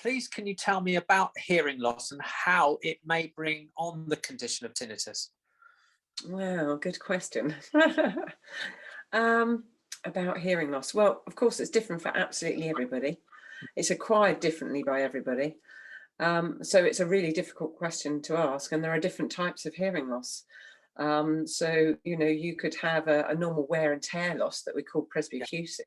please can you tell me about hearing loss and how it may bring on the condition of tinnitus? Wow, good question. About hearing loss. Well, of course, it's different for absolutely everybody. It's acquired differently by everybody. So it's a really difficult question to ask, and there are different types of hearing loss. So, you know, you could have a normal wear and tear loss that we call presbycusis,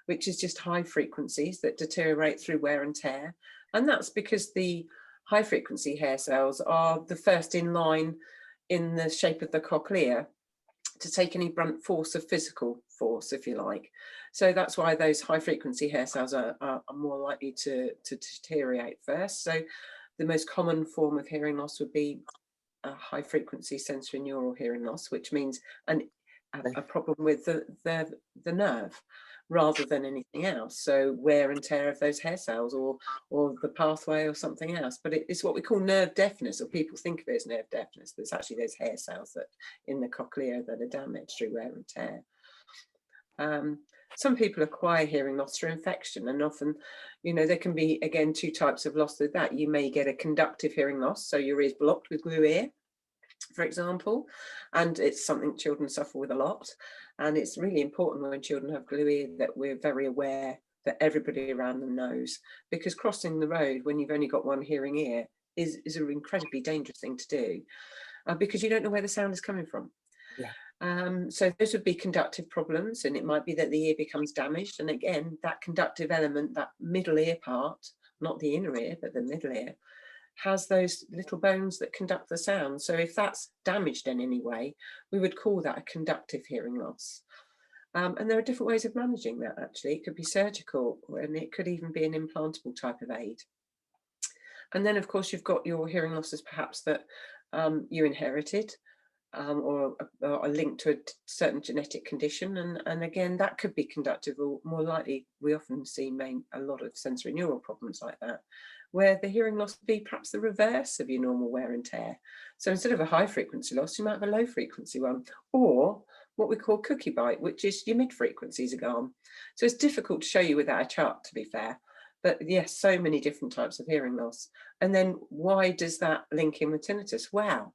which is just high frequencies that deteriorate through wear and tear. And that's because the high frequency hair cells are the first in line in the shape of the cochlea to take any brunt force of physical force, if you like. So that's why those high frequency hair cells are more likely to deteriorate first. So the most common form of hearing loss would be a high frequency sensory neural hearing loss, which means a problem with the nerve rather than anything else. So wear and tear of those hair cells or the pathway or something else. But it's what we call nerve deafness, or people think of it as nerve deafness, but it's actually those hair cells that in the cochlea that are damaged through wear and tear. Some people acquire hearing loss through infection, and often, you know, there can be, again, two types of loss with that. You may get a conductive hearing loss, so your ear's blocked with glue ear, for example, and it's something children suffer with a lot. And it's really important when children have glue ear that we're very aware that everybody around them knows, because crossing the road when you've only got one hearing ear is an incredibly dangerous thing to do, because you don't know where the sound is coming from. Yeah. So those would be conductive problems, and it might be that the ear becomes damaged. And again, that conductive element, that middle ear part, not the inner ear, but the middle ear, has those little bones that conduct the sound. So if that's damaged in any way, we would call that a conductive hearing loss. And there are different ways of managing that, actually. It could be surgical, and it could even be an implantable type of aid. And then, of course, you've got your hearing losses perhaps that you inherited, or are linked to a certain genetic condition. And again, that could be conductive, or more likely, we often see a lot of sensory neural problems like that, where the hearing loss would be perhaps the reverse of your normal wear and tear. So instead of a high frequency loss, you might have a low frequency one, or what we call cookie bite, which is your mid frequencies are gone. So it's difficult to show you without a chart, to be fair. But yes, so many different types of hearing loss. And then why does that link in with tinnitus? Wow.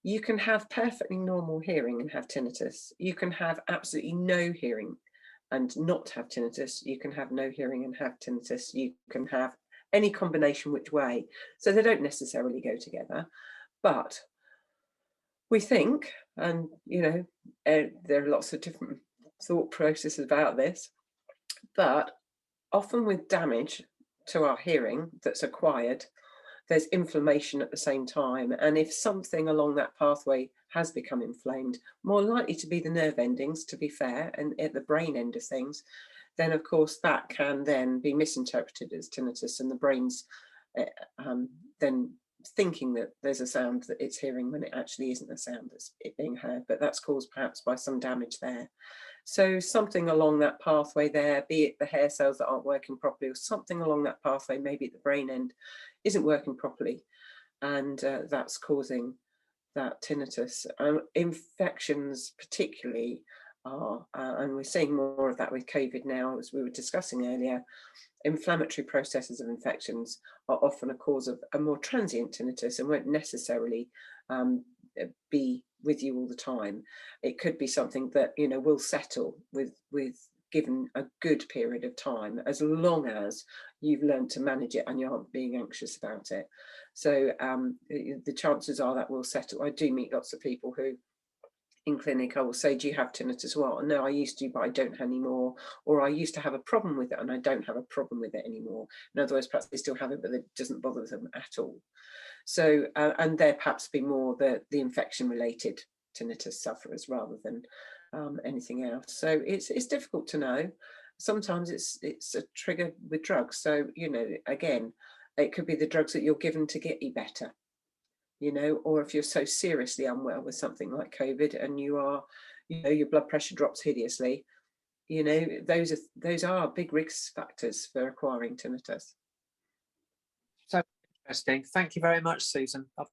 You can have perfectly normal hearing and have tinnitus. You can have absolutely no hearing and not have tinnitus. You can have no hearing and have tinnitus. You can have any combination which way. So they don't necessarily go together. But we think, and you know, there are lots of different thought processes about this, but often with damage to our hearing that's acquired, there's inflammation at the same time. And if something along that pathway has become inflamed, more likely to be the nerve endings, to be fair, and at the brain end of things, then of course that can then be misinterpreted as tinnitus, and the brain's then thinking that there's a sound that it's hearing when it actually isn't a sound that's being heard, but that's caused perhaps by some damage there. So something along that pathway there, be it the hair cells that aren't working properly, or something along that pathway, maybe at the brain end, isn't working properly, and that's causing that tinnitus. Infections particularly are, and we're seeing more of that with COVID now, as we were discussing earlier. Inflammatory processes of infections are often a cause of a more transient tinnitus and won't necessarily be with you all the time. It could be something that, you know, will settle with given a good period of time, as long as you've learned to manage it and you aren't being anxious about it. So the chances are that will settle. I do meet lots of people who in clinic, I will say, do you have tinnitus? Well, no, I used to, but I don't anymore. Or I used to have a problem with it and I don't have a problem with it anymore. In other words, perhaps they still have it, but it doesn't bother them at all. So, and there perhaps be more the infection related tinnitus sufferers rather than anything else. So it's difficult to know. Sometimes it's a trigger with drugs. So, you know, again, it could be the drugs that you're given to get you better. You know, or if you're so seriously unwell with something like COVID and you are, you know, your blood pressure drops hideously, you know, those are big risk factors for acquiring tinnitus. So interesting. Thank you very much, Susan. I've